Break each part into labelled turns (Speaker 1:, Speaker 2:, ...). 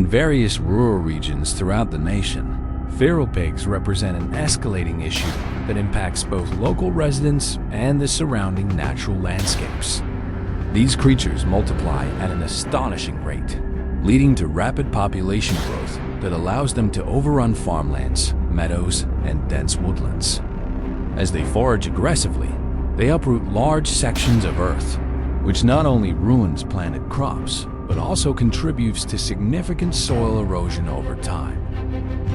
Speaker 1: various rural regions throughout the nation, feral pigs represent an escalating issue that impacts both local residents and the surrounding natural landscapes. These creatures multiply at an astonishing rate, leading to rapid population growth that allows them to overrun farmlands, meadows, and dense woodlands. As they forage aggressively, they uproot large sections of earth, which not only ruins planted crops, but also contributes to significant soil erosion over time.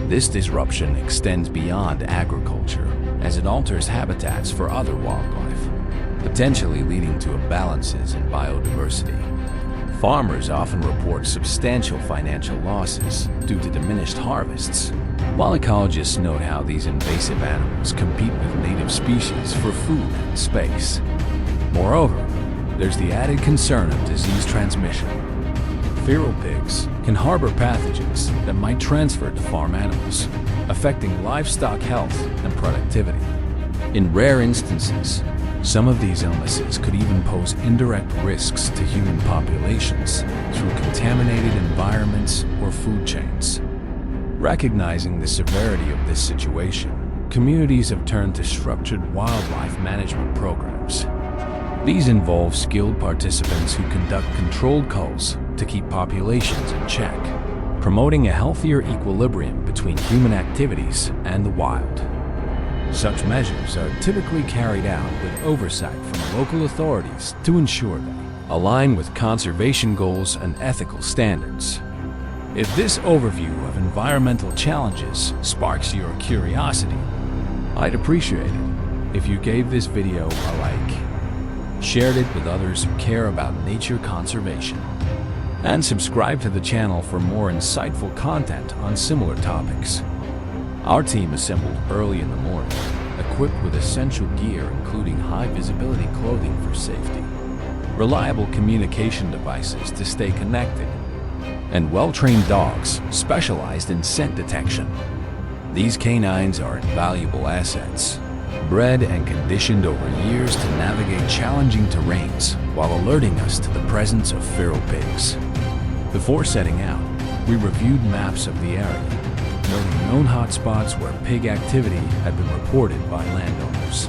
Speaker 1: This disruption extends beyond agriculture, as it alters habitats for other wildlife, potentially leading to imbalances in biodiversity. Farmers often report substantial financial losses due to diminished harvests, while ecologists note how these invasive animals compete with native species for food and space. Moreover, there's the added concern of disease transmission. Feral pigs can harbor pathogens that might transfer to farm animals, affecting livestock health and productivity. In rare instances, some of these illnesses could even pose indirect risks to human populations through contaminated environments or food chains. Recognizing the severity of this situation, communities have turned to structured wildlife management programs. These involve skilled participants who conduct controlled culls to keep populations in check, promoting a healthier equilibrium between human activities and the wild. Such measures are typically carried out with oversight from local authorities to ensure they align with conservation goals and ethical standards. If this overview of environmental challenges sparks your curiosity, I'd appreciate it if you gave this video a like, shared it with others who care about nature conservation, and subscribe to the channel for more insightful content on similar topics. Our team assembled early in the morning, equipped with essential gear including high-visibility clothing for safety, reliable communication devices to stay connected, and well-trained dogs specialized in scent detection. These canines are invaluable assets, bred and conditioned over years to navigate challenging terrains while alerting us to the presence of feral pigs. Before setting out, we reviewed maps of the area, noting known hotspots where pig activity had been reported by landowners.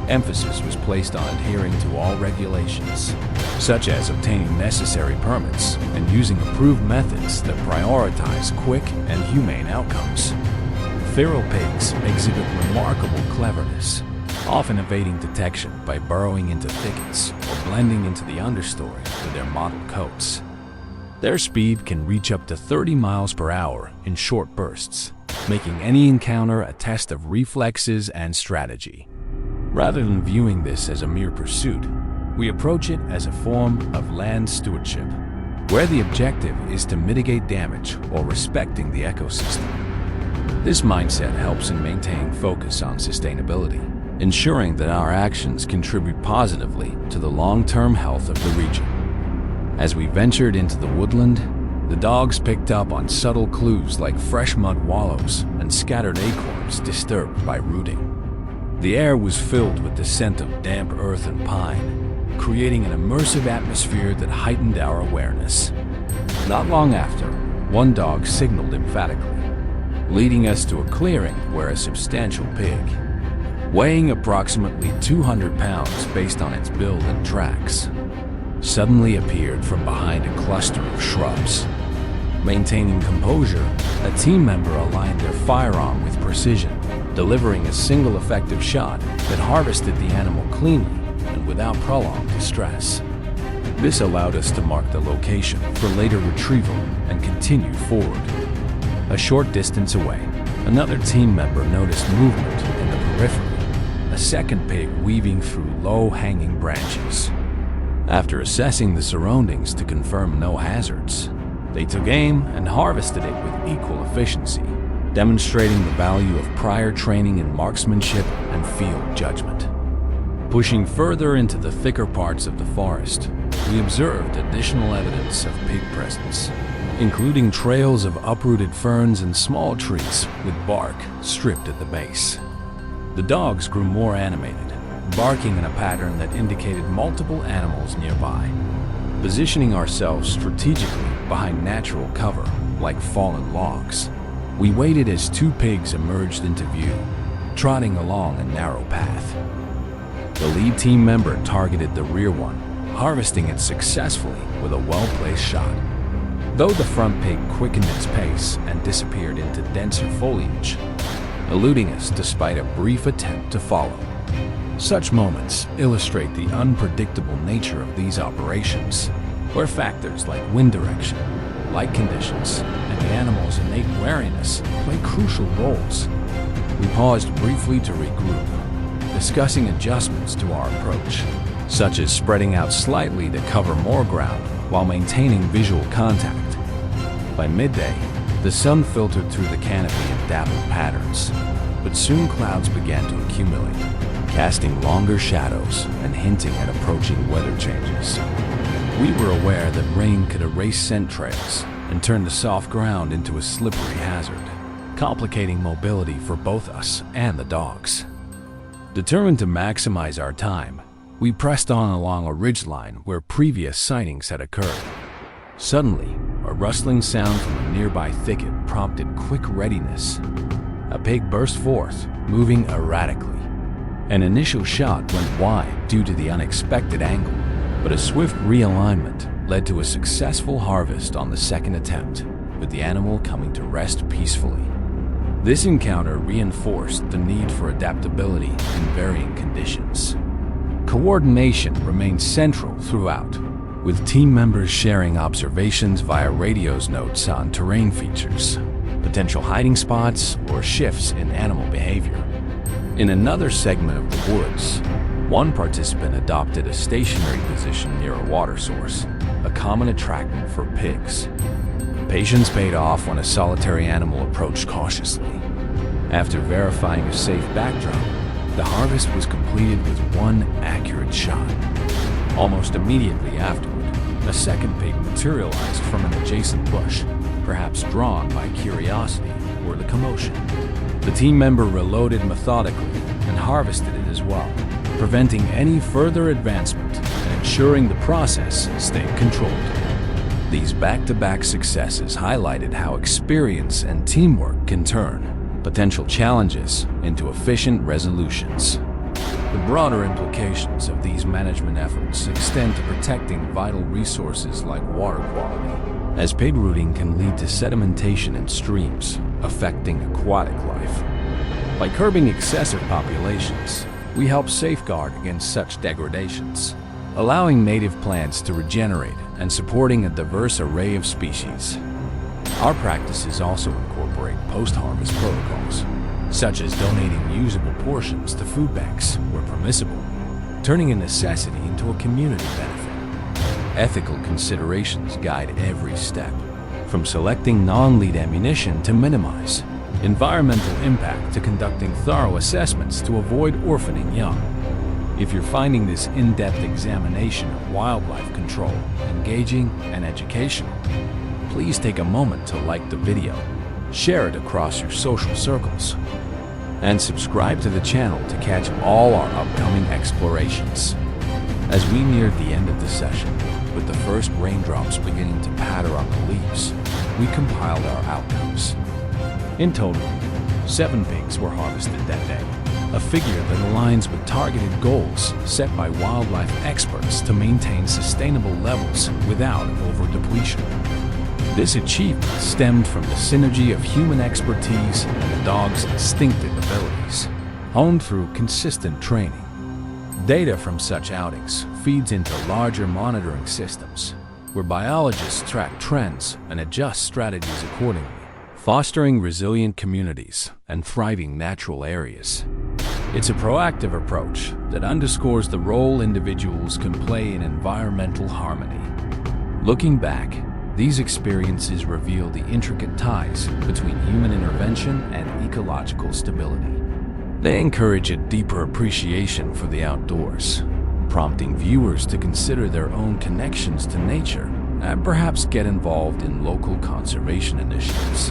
Speaker 1: Emphasis was placed on adhering to all regulations, such as obtaining necessary permits and using approved methods that prioritize quick and humane outcomes. Feral pigs exhibit remarkable cleverness, often evading detection by burrowing into thickets or blending into the understory with their mottled coats. Their speed can reach up to 30 miles per hour in short bursts, making any encounter a test of reflexes and strategy. Rather than viewing this as a mere pursuit, we approach it as a form of land stewardship, where the objective is to mitigate damage while respecting the ecosystem. This mindset helps in maintaining focus on sustainability, ensuring that our actions contribute positively to the long-term health of the region. As we ventured into the woodland, the dogs picked up on subtle clues like fresh mud wallows and scattered acorns disturbed by rooting. The air was filled with the scent of damp earth and pine, creating an immersive atmosphere that heightened our awareness. Not long after, one dog signaled emphatically, leading us to a clearing where a substantial pig, weighing approximately 200 pounds based on its build and tracks, suddenly appeared from behind a cluster of shrubs. Maintaining composure, a team member aligned their firearm with precision, delivering a single effective shot that harvested the animal cleanly and without prolonged distress. This allowed us to mark the location for later retrieval and continue forward. A short distance away, another team member noticed movement in the periphery, a second pig weaving through low-hanging branches. After assessing the surroundings to confirm no hazards, they took aim and harvested it with equal efficiency, demonstrating the value of prior training in marksmanship and field judgment. Pushing further into the thicker parts of the forest, we observed additional evidence of pig presence, including trails of uprooted ferns and small trees with bark stripped at the base. The dogs grew more animated, barking in a pattern that indicated multiple animals nearby. Positioning ourselves strategically behind natural cover, like fallen logs. We waited as two pigs emerged into view, trotting along a narrow path. The lead team member targeted the rear one, harvesting it successfully with a well-placed shot. Though the front pig quickened its pace and disappeared into denser foliage, eluding us despite a brief attempt to follow. Such moments illustrate the unpredictable nature of these operations, where factors like wind direction, light conditions, and the animal's innate wariness play crucial roles. We paused briefly to regroup, discussing adjustments to our approach, such as spreading out slightly to cover more ground while maintaining visual contact. By midday, the sun filtered through the canopy in dappled patterns, but soon clouds began to accumulate, casting longer shadows and hinting at approaching weather changes. We were aware that rain could erase scent trails and turn the soft ground into a slippery hazard, complicating mobility for both us and the dogs. Determined to maximize our time, we pressed on along a ridgeline where previous sightings had occurred. Suddenly, a rustling sound from a nearby thicket prompted quick readiness. A pig burst forth, moving erratically. An initial shot went wide due to the unexpected angle, but a swift realignment led to a successful harvest on the second attempt, with the animal coming to rest peacefully. This encounter reinforced the need for adaptability in varying conditions. Coordination remained central throughout, with team members sharing observations via radio's notes on terrain features, potential hiding spots, or shifts in animal behavior. In another segment of the woods, one participant adopted a stationary position near a water source, a common attractant for pigs. Patience paid off when a solitary animal approached cautiously. After verifying a safe backdrop, the harvest was completed with one accurate shot. Almost immediately afterward, a second pig materialized from an adjacent bush, perhaps drawn by curiosity or the commotion. The team member reloaded methodically and harvested it as well, preventing any further advancement and ensuring the process stayed controlled. These back-to-back successes highlighted how experience and teamwork can turn potential challenges into efficient resolutions. The broader implications of these management efforts extend to protecting vital resources like water quality, as pig rooting can lead to sedimentation in streams, affecting aquatic life. By curbing excessive populations, we help safeguard against such degradations, allowing native plants to regenerate and supporting a diverse array of species. Our practices also incorporate post-harvest protocols, such as donating usable portions to food banks where permissible, turning a necessity into a community benefit. Ethical considerations guide every step, from selecting non-lead ammunition to minimize environmental impact to conducting thorough assessments to avoid orphaning young. If you're finding this in-depth examination of wildlife control engaging and educational, please take a moment to like the video, share it across your social circles, and subscribe to the channel to catch all our upcoming explorations. As we neared the end of the session, with the first raindrops beginning to patter on the leaves, we compiled our outcomes. In total, 7 pigs were harvested that day, a figure that aligns with targeted goals set by wildlife experts to maintain sustainable levels without over-depletion. This achievement stemmed from the synergy of human expertise and the dog's instinctive abilities, honed through consistent training. Data from such outings feeds into larger monitoring systems, where biologists track trends and adjust strategies accordingly, fostering resilient communities and thriving natural areas. It's a proactive approach that underscores the role individuals can play in environmental harmony. Looking back, these experiences reveal the intricate ties between human intervention and ecological stability. They encourage a deeper appreciation for the outdoors, prompting viewers to consider their own connections to nature and perhaps get involved in local conservation initiatives.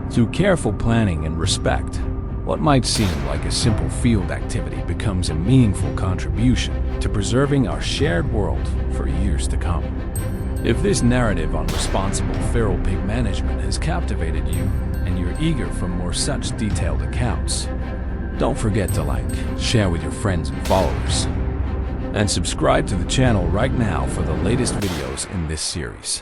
Speaker 1: Through careful planning and respect, what might seem like a simple field activity becomes a meaningful contribution to preserving our shared world for years to come. If this narrative on responsible feral pig management has captivated you and you're eager for more such detailed accounts, don't forget to like, share with your friends and followers, and subscribe to the channel right now for the latest videos in this series.